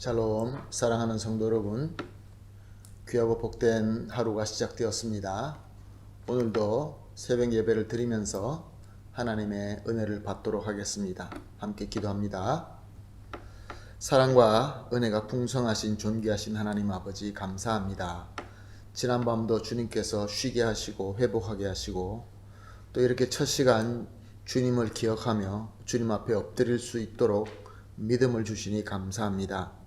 샬롬, 사랑하는 성도 여러분, 귀하고 복된 하루가 시작되었습니다. 오늘도 새벽 예배를 드리면서 하나님의 은혜를 받도록 하겠습니다. 함께 기도합니다. 사랑과 은혜가 풍성하신 존귀하신 하나님 아버지 감사합니다. 지난밤도 주님께서 쉬게 하시고 회복하게 하시고 또 이렇게 첫 시간 주님을 기억하며 주님 앞에 엎드릴 수 있도록 믿음을 주시니 감사합니다.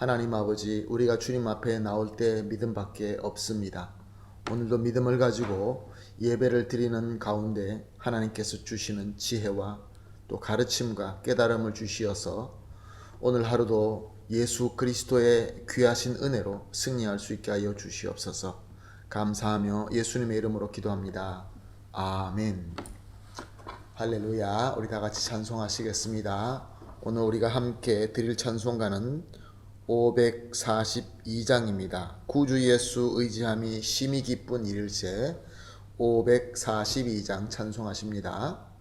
하나님 아버지, 우리가 주님 앞에 나올 때 믿음밖에 없습니다. 오늘도 믿음을 가지고 예배를 드리는 가운데 하나님께서 주시는 지혜와 또 가르침과 깨달음을 주시어서 오늘 하루도 예수 그리스도의 귀하신 은혜로 승리할 수 있게 하여 주시옵소서. 감사하며 예수님의 이름으로 기도합니다. 아멘. 할렐루야. 우리 다 같이 찬송하시겠습니다. 오늘 우리가 함께 드릴 찬송가는 542장입니다. 구주 예수 의지함이 심히 기쁜 일일세. 542장 찬송하십니다.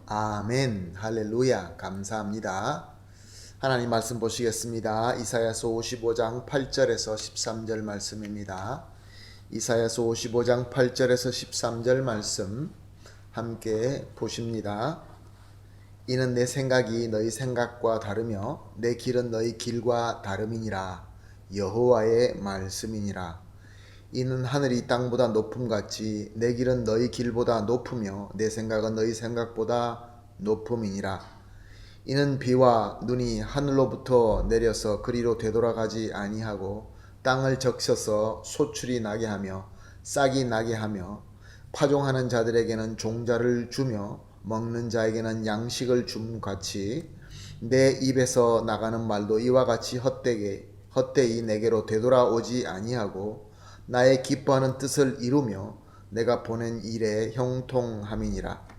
아멘. 할렐루야. 감사합니다. 하나님 말씀 보시겠습니다. 이사야서 55장 8절에서 13절 말씀입니다. 이사야서 55장 8절에서 13절 말씀 함께 보십니다. 이는 내 생각이 너희 생각과 다르며 내 길은 너희 길과 다름이니라. 여호와의 말씀이니라. 이는 하늘이 땅보다 높음같이 내 길은 너희 길보다 높으며 내 생각은 너희 생각보다 높음이니라. 이는 비와 눈이 하늘로부터 내려서 그리로 되돌아가지 아니하고 땅을 적셔서 소출이 나게 하며 싹이 나게 하며 파종하는 자들에게는 종자를 주며 먹는 자에게는 양식을 줌 같이 내 입에서 나가는 말도 이와 같이 헛되이 내게로 되돌아오지 아니하고 나의 기뻐하는 뜻을 이루며 내가 보낸 일에 형통함이니라.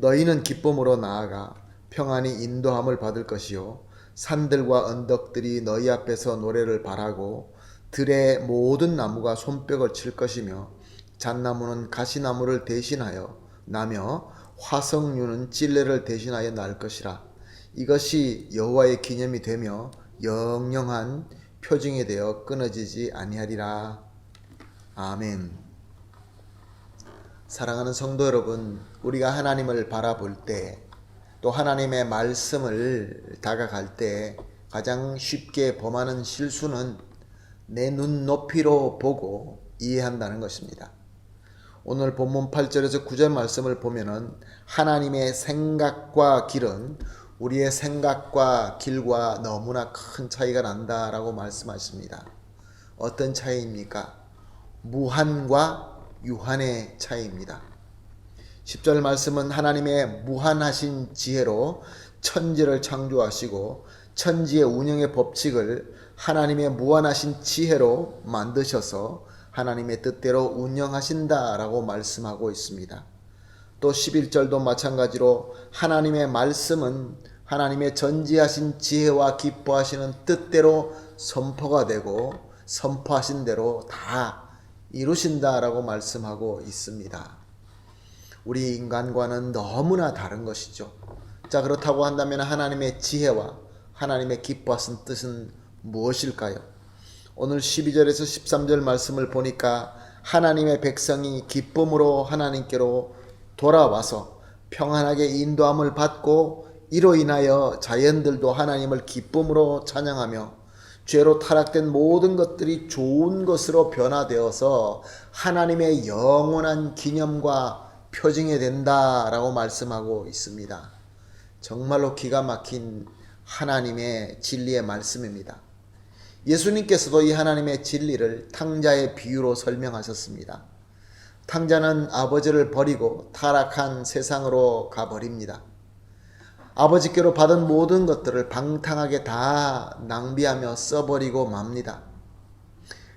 너희는 기쁨으로 나아가 평안히 인도함을 받을 것이요 산들과 언덕들이 너희 앞에서 노래를 발하고 들의 모든 나무가 손뼉을 칠 것이며 잣나무는 가시나무를 대신하여 나며 화석류는 찔레를 대신하여 날 것이라. 이것이 여호와의 기념이 되며 영영한 표징이 되어 끊어지지 아니하리라. 아멘. 사랑하는 성도 여러분, 우리가 하나님을 바라볼 때, 또 하나님의 말씀을 다가갈 때 가장 쉽게 범하는 실수는 내 눈 높이로 보고 이해한다는 것입니다. 오늘 본문 8절에서 9절 말씀을 보면은 하나님의 생각과 길은 우리의 생각과 길과 너무나 큰 차이가 난다라고 말씀하십니다. 어떤 차이입니까? 무한과 유한의 차이입니다. 10절 말씀은 하나님의 무한하신 지혜로 천지를 창조하시고 천지의 운영의 법칙을 하나님의 무한하신 지혜로 만드셔서 하나님의 뜻대로 운영하신다라고 말씀하고 있습니다. 또 11절도 마찬가지로 하나님의 말씀은 하나님의 전지하신 지혜와 기뻐하시는 뜻대로 선포가 되고 선포하신 대로 다 이루신다라고 말씀하고 있습니다. 우리 인간과는 너무나 다른 것이죠. 자, 그렇다고 한다면 하나님의 지혜와 하나님의 기뻐하신 뜻은 무엇일까요? 오늘 12절에서 13절 말씀을 보니까 하나님의 백성이 기쁨으로 하나님께로 돌아와서 평안하게 인도함을 받고 이로 인하여 자연들도 하나님을 기쁨으로 찬양하며 죄로 타락된 모든 것들이 좋은 것으로 변화되어서 하나님의 영원한 기념과 표징이 된다라고 말씀하고 있습니다. 정말로 기가 막힌 하나님의 진리의 말씀입니다. 예수님께서도 이 하나님의 진리를 탕자의 비유로 설명하셨습니다. 탕자는 아버지를 버리고 타락한 세상으로 가버립니다. 아버지께로 받은 모든 것들을 방탕하게 다 낭비하며 써버리고 맙니다.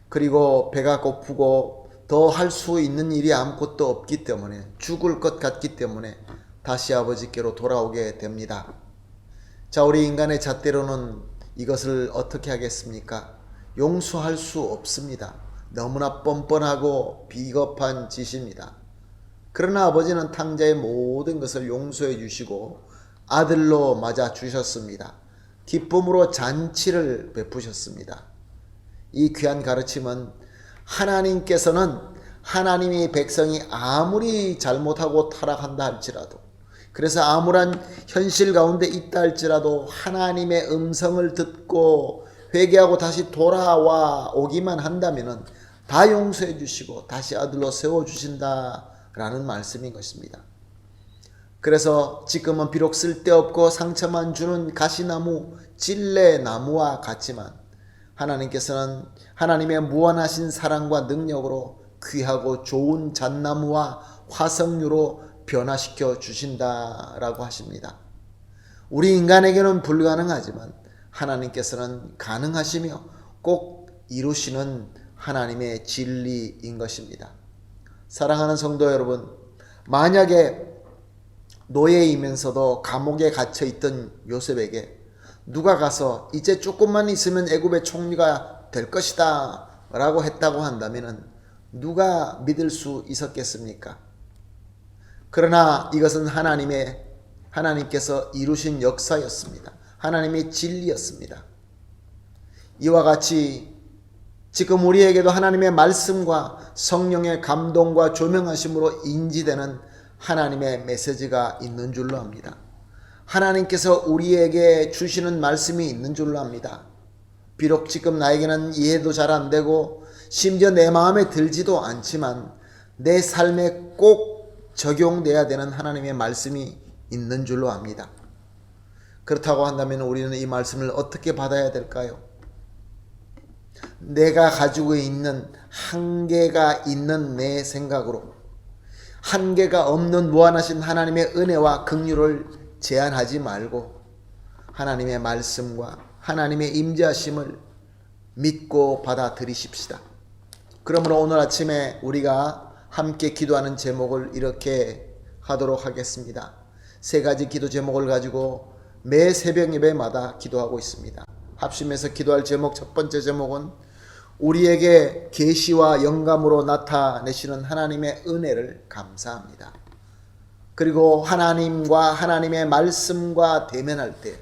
그리고 배가 고프고 더 할 수 있는 일이 아무것도 없기 때문에 죽을 것 같기 때문에 다시 아버지께로 돌아오게 됩니다. 자, 우리 인간의 잣대로는 이것을 어떻게 하겠습니까? 용서할 수 없습니다. 너무나 뻔뻔하고 비겁한 짓입니다. 그러나 아버지는 탕자의 모든 것을 용서해 주시고 아들로 맞아 주셨습니다. 기쁨으로 잔치를 베푸셨습니다. 이 귀한 가르침은 하나님께서는 하나님의 백성이 아무리 잘못하고 타락한다 할지라도, 그래서 암울한 현실 가운데 있다 할지라도 하나님의 음성을 듣고 회개하고 다시 돌아와 오기만 한다면 다 용서해 주시고 다시 아들로 세워주신다라는 말씀인 것입니다. 그래서 지금은 비록 쓸데없고 상처만 주는 가시나무, 찔레나무와 같지만 하나님께서는 하나님의 무한하신 사랑과 능력으로 귀하고 좋은 잣나무와 화석류로 변화시켜 주신다라고 하십니다. 우리 인간에게는 불가능하지만 하나님께서는 가능하시며 꼭 이루시는 하나님의 진리인 것입니다. 사랑하는 성도 여러분, 만약에 노예이면서도 감옥에 갇혀있던 요셉에게 누가 가서 이제 조금만 있으면 애굽의 총리가 될 것이다 라고 했다고 한다면 누가 믿을 수 있었겠습니까? 그러나 이것은 하나님께서 이루신 역사였습니다. 하나님의 진리였습니다. 이와 같이 지금 우리에게도 하나님의 말씀과 성령의 감동과 조명하심으로 인지되는 하나님의 메시지가 있는 줄로 압니다. 하나님께서 우리에게 주시는 말씀이 있는 줄로 압니다. 비록 지금 나에게는 이해도 잘 안 되고 심지어 내 마음에 들지도 않지만 내 삶에 꼭 적용돼야 되는 하나님의 말씀이 있는 줄로 압니다. 그렇다고 한다면 우리는 이 말씀을 어떻게 받아야 될까요? 내가 가지고 있는 한계가 있는 내 생각으로 한계가 없는 무한하신 하나님의 은혜와 긍휼을 제한하지 말고 하나님의 말씀과 하나님의 임재하심을 믿고 받아들이십시다. 그러므로 오늘 아침에 우리가 함께 기도하는 제목을 이렇게 하도록 하겠습니다. 세 가지 기도 제목을 가지고 매 새벽 예배마다 기도하고 있습니다. 합심해서 기도할 제목, 첫 번째 제목은 우리에게 계시와 영감으로 나타내시는 하나님의 은혜를 감사합니다. 그리고 하나님과 하나님의 말씀과 대면할 때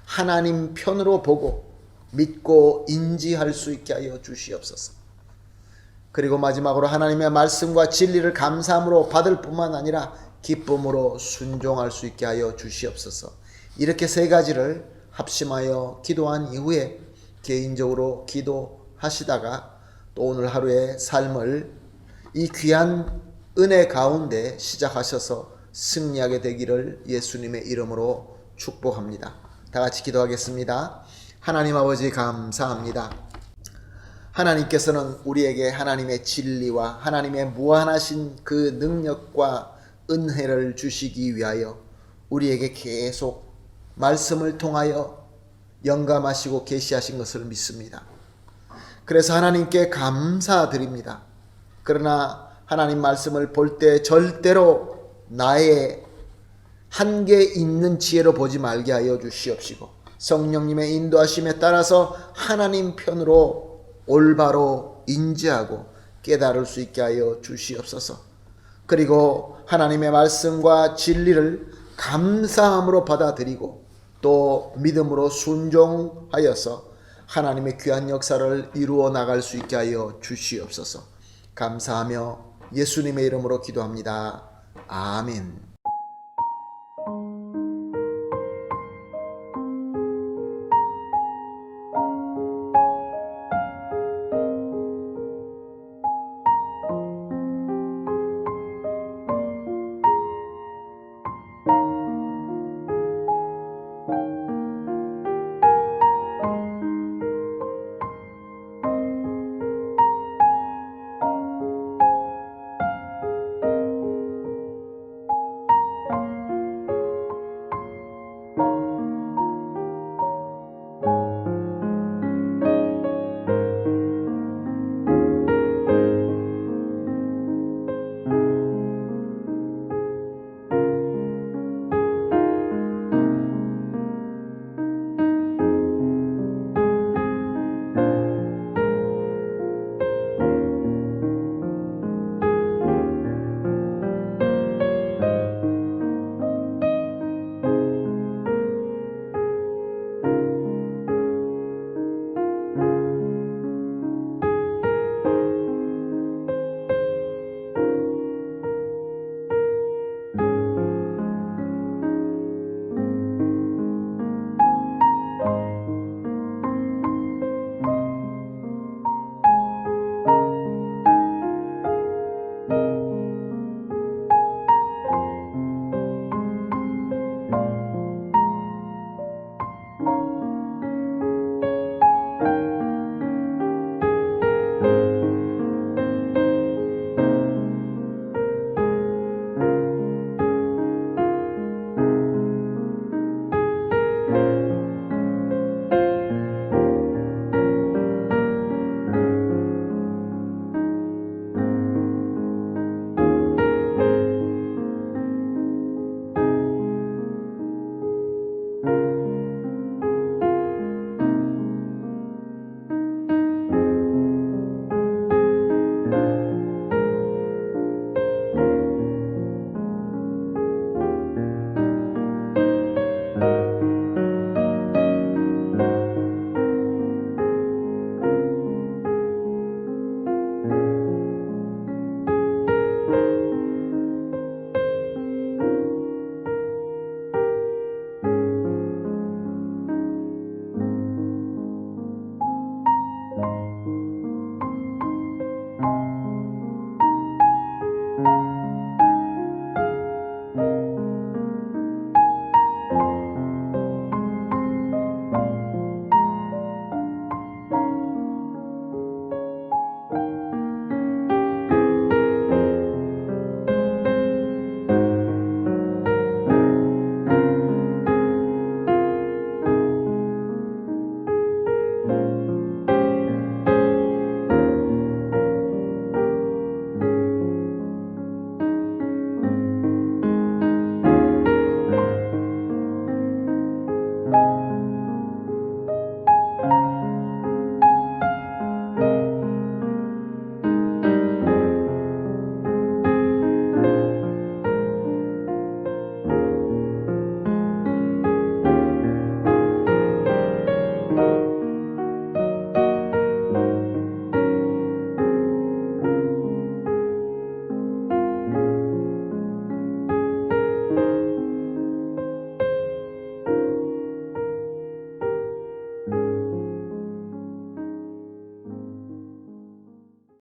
하나님 편으로 보고 믿고 인지할 수 있게 하여 주시옵소서. 그리고 마지막으로 하나님의 말씀과 진리를 감사함으로 받을 뿐만 아니라 기쁨으로 순종할 수 있게 하여 주시옵소서. 이렇게 세 가지를 합심하여 기도한 이후에 개인적으로 기도하시다가 또 오늘 하루의 삶을 이 귀한 은혜 가운데 시작하셔서 승리하게 되기를 예수님의 이름으로 축복합니다. 다 같이 기도하겠습니다. 하나님 아버지 감사합니다. 하나님께서는 우리에게 하나님의 진리와 하나님의 무한하신 그 능력과 은혜를 주시기 위하여 우리에게 계속 말씀을 통하여 영감하시고 계시하신 것을 믿습니다. 그래서 하나님께 감사드립니다. 그러나 하나님 말씀을 볼 때 절대로 나의 한계 있는 지혜로 보지 말게 하여 주시옵시고 성령님의 인도하심에 따라서 하나님 편으로 올바로 인지하고 깨달을 수 있게 하여 주시옵소서. 그리고 하나님의 말씀과 진리를 감사함으로 받아들이고 또 믿음으로 순종하여서 하나님의 귀한 역사를 이루어 나갈 수 있게 하여 주시옵소서. 감사하며 예수님의 이름으로 기도합니다. 아멘.